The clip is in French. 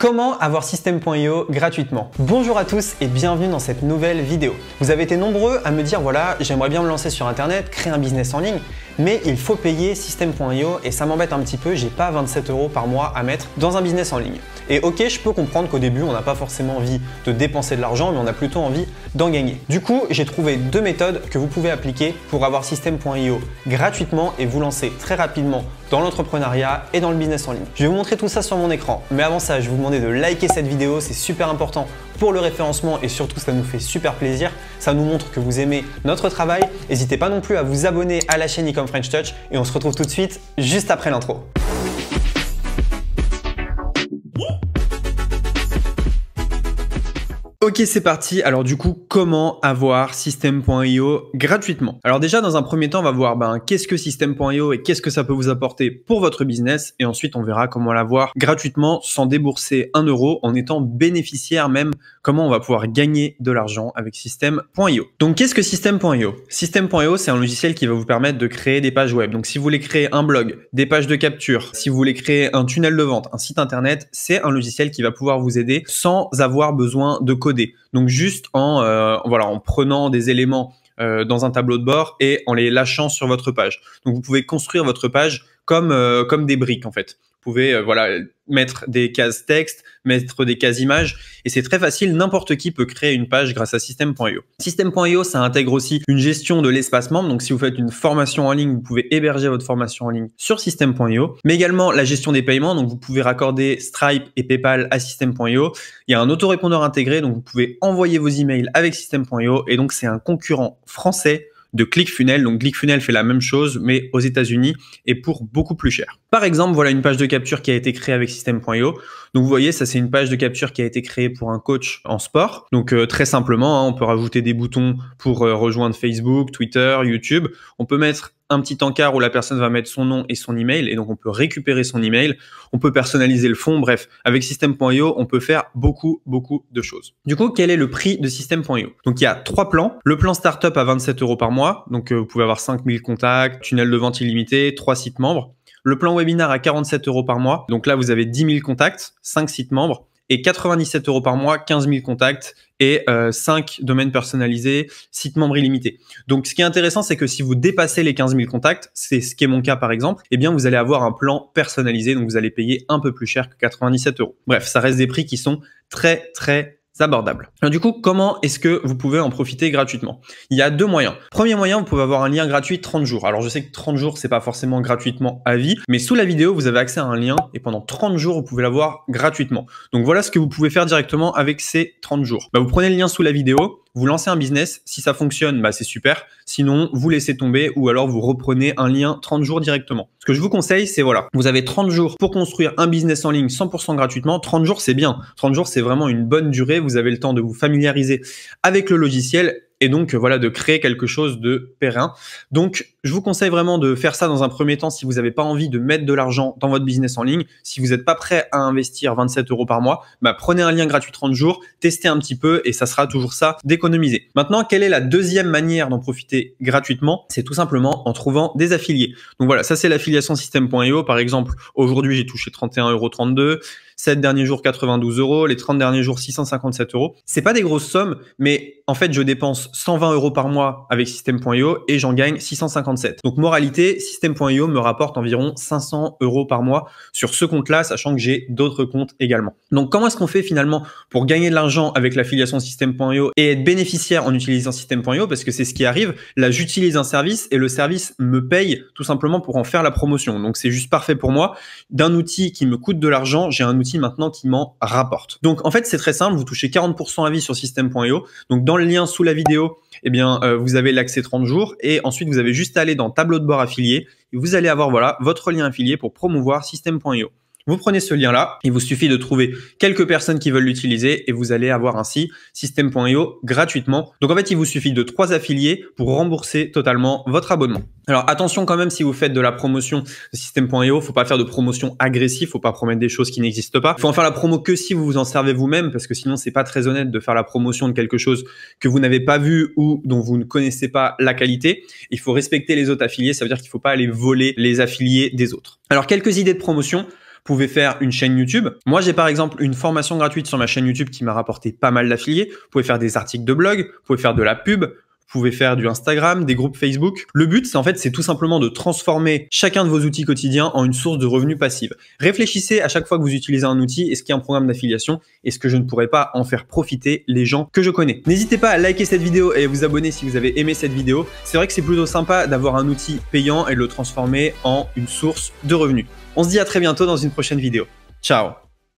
Comment avoir System.io gratuitement? Bonjour à tous et bienvenue dans cette nouvelle vidéo. Vous avez été nombreux à me dire voilà, j'aimerais bien me lancer sur internet, créer un business en ligne, mais il faut payer System.io et ça m'embête un petit peu, j'ai pas 27 € par mois à mettre dans un business en ligne. Et ok, je peux comprendre qu'au début, on n'a pas forcément envie de dépenser de l'argent, mais on a plutôt envie d'en gagner. Du coup, j'ai trouvé deux méthodes que vous pouvez appliquer pour avoir System.io gratuitement et vous lancer très rapidement dans l'entrepreneuriat et dans le business en ligne. Je vais vous montrer tout ça sur mon écran, mais avant ça, je vais vous demander de liker cette vidéo, c'est super important pour le référencement et surtout ça nous fait super plaisir, ça nous montre que vous aimez notre travail. N'hésitez pas non plus à vous abonner à la chaîne Ecom French Touch et on se retrouve tout de suite juste après l'intro. Ok, c'est parti. Alors du coup, comment avoir System.io gratuitement? Alors déjà, dans un premier temps, on va voir qu'est-ce que System.io et qu'est-ce que ça peut vous apporter pour votre business. Et ensuite, on verra comment l'avoir gratuitement sans débourser 1 € en étant bénéficiaire même, comment on va pouvoir gagner de l'argent avec System.io. Donc qu'est-ce que System.io? System.io, c'est un logiciel qui va vous permettre de créer des pages web. Donc si vous voulez créer un blog, des pages de capture, si vous voulez créer un tunnel de vente, un site internet, c'est un logiciel qui va pouvoir vous aider sans avoir besoin de coder. Donc juste en prenant des éléments dans un tableau de bord et en les lâchant sur votre page. Donc vous pouvez construire votre page comme des briques en fait. Vous pouvez mettre des cases texte, mettre des cases images et c'est très facile. N'importe qui peut créer une page grâce à System.io. System.io, ça intègre aussi une gestion de l'espace membre. Donc si vous faites une formation en ligne, vous pouvez héberger votre formation en ligne sur System.io, mais également la gestion des paiements. Donc vous pouvez raccorder Stripe et PayPal à System.io. Il y a un autorépondeur intégré, donc vous pouvez envoyer vos emails avec System.io et donc c'est un concurrent français de ClickFunnels. Donc ClickFunnels fait la même chose mais aux États-Unis et pour beaucoup plus cher. Par exemple, voilà une page de capture qui a été créée avec System.io. Donc vous voyez, ça c'est une page de capture qui a été créée pour un coach en sport. Donc très simplement, on peut rajouter des boutons pour rejoindre Facebook, Twitter, YouTube. On peut mettre un petit encart où la personne va mettre son nom et son email et donc on peut récupérer son email. On peut personnaliser le fond. Bref, avec System.io, on peut faire beaucoup de choses. Du coup, quel est le prix de System.io? Donc il y a 3 plans. Le plan startup à 27 € par mois. Donc vous pouvez avoir 5000 contacts, tunnel de vente illimité, 3 sites membres. Le plan webinar à 47 € par mois. Donc là, vous avez 10 000 contacts, 5 sites membres et 97 € par mois, 15 000 contacts et 5 domaines personnalisés, sites membres illimités. Donc, ce qui est intéressant, c'est que si vous dépassez les 15 000 contacts, c'est ce qui est mon cas par exemple, eh bien, vous allez avoir un plan personnalisé. Donc, vous allez payer un peu plus cher que 97 €. Bref, ça reste des prix qui sont très abordable. Alors du coup, comment est-ce que vous pouvez en profiter gratuitement? Il y a 2 moyens. Premier moyen, vous pouvez avoir un lien gratuit 30 jours. Alors je sais que 30 jours, c'est pas forcément gratuitement à vie, mais sous la vidéo, vous avez accès à un lien et pendant 30 jours, vous pouvez l'avoir gratuitement. Donc voilà ce que vous pouvez faire directement avec ces 30 jours. Vous prenez le lien sous la vidéo, vous lancez un business. Si ça fonctionne, c'est super. Sinon, vous laissez tomber ou alors vous reprenez un lien 30 jours directement. Ce que je vous conseille, c'est vous avez 30 jours pour construire un business en ligne 100% gratuitement. 30 jours, c'est bien. 30 jours, c'est vraiment une bonne durée. Vous avez le temps de vous familiariser avec le logiciel et donc de créer quelque chose de périn. Donc, je vous conseille vraiment de faire ça dans un premier temps si vous n'avez pas envie de mettre de l'argent dans votre business en ligne. Si vous n'êtes pas prêt à investir 27 € par mois, prenez un lien gratuit 30 jours, testez un petit peu et ça sera toujours ça d'économiser. Maintenant, quelle est la deuxième manière d'en profiter gratuitement? C'est tout simplement en trouvant des affiliés. Donc voilà, ça c'est l'affiliation System.io. Par exemple, aujourd'hui, j'ai touché 31,32 €. 7 derniers jours, 92 €. Les 30 derniers jours, 657 €. C'est pas des grosses sommes, mais en fait, je dépense 120 € par mois avec System.io et j'en gagne 657. Donc, moralité, System.io me rapporte environ 500 € par mois sur ce compte-là, sachant que j'ai d'autres comptes également. Donc, comment est-ce qu'on fait finalement pour gagner de l'argent avec l'affiliation System.io et être bénéficiaire en utilisant System.io? Parce que c'est ce qui arrive. Là, j'utilise un service et le service me paye tout simplement pour en faire la promotion. Donc, c'est juste parfait pour moi. D'un outil qui me coûte de l'argent, j'ai un outil maintenant qui m'en rapporte. Donc en fait, c'est très simple, vous touchez 40% à vie sur System.io. Donc dans le lien sous la vidéo, vous avez l'accès 30 jours et ensuite vous avez juste à aller dans tableau de bord affilié et vous allez avoir votre lien affilié pour promouvoir System.io. Vous prenez ce lien-là, il vous suffit de trouver quelques personnes qui veulent l'utiliser et vous allez avoir ainsi System.io gratuitement. Donc en fait, il vous suffit de 3 affiliés pour rembourser totalement votre abonnement. Alors attention quand même, si vous faites de la promotion de System.io, faut pas faire de promotion agressive, faut pas promettre des choses qui n'existent pas. Faut en faire la promo que si vous vous en servez vous-même, parce que sinon c'est pas très honnête de faire la promotion de quelque chose que vous n'avez pas vu ou dont vous ne connaissez pas la qualité. Il faut respecter les autres affiliés, ça veut dire qu'il faut pas aller voler les affiliés des autres. Alors quelques idées de promotion. Vous pouvez faire une chaîne YouTube. Moi, j'ai par exemple une formation gratuite sur ma chaîne YouTube qui m'a rapporté pas mal d'affiliés. Vous pouvez faire des articles de blog, vous pouvez faire de la pub, vous pouvez faire du Instagram, des groupes Facebook. Le but, c'est tout simplement de transformer chacun de vos outils quotidiens en une source de revenus passive. Réfléchissez à chaque fois que vous utilisez un outil, est-ce qu'il y a un programme d'affiliation? Est-ce que je ne pourrais pas en faire profiter les gens que je connais? N'hésitez pas à liker cette vidéo et à vous abonner si vous avez aimé cette vidéo. C'est vrai que c'est plutôt sympa d'avoir un outil payant et de le transformer en une source de revenus. On se dit à très bientôt dans une prochaine vidéo. Ciao!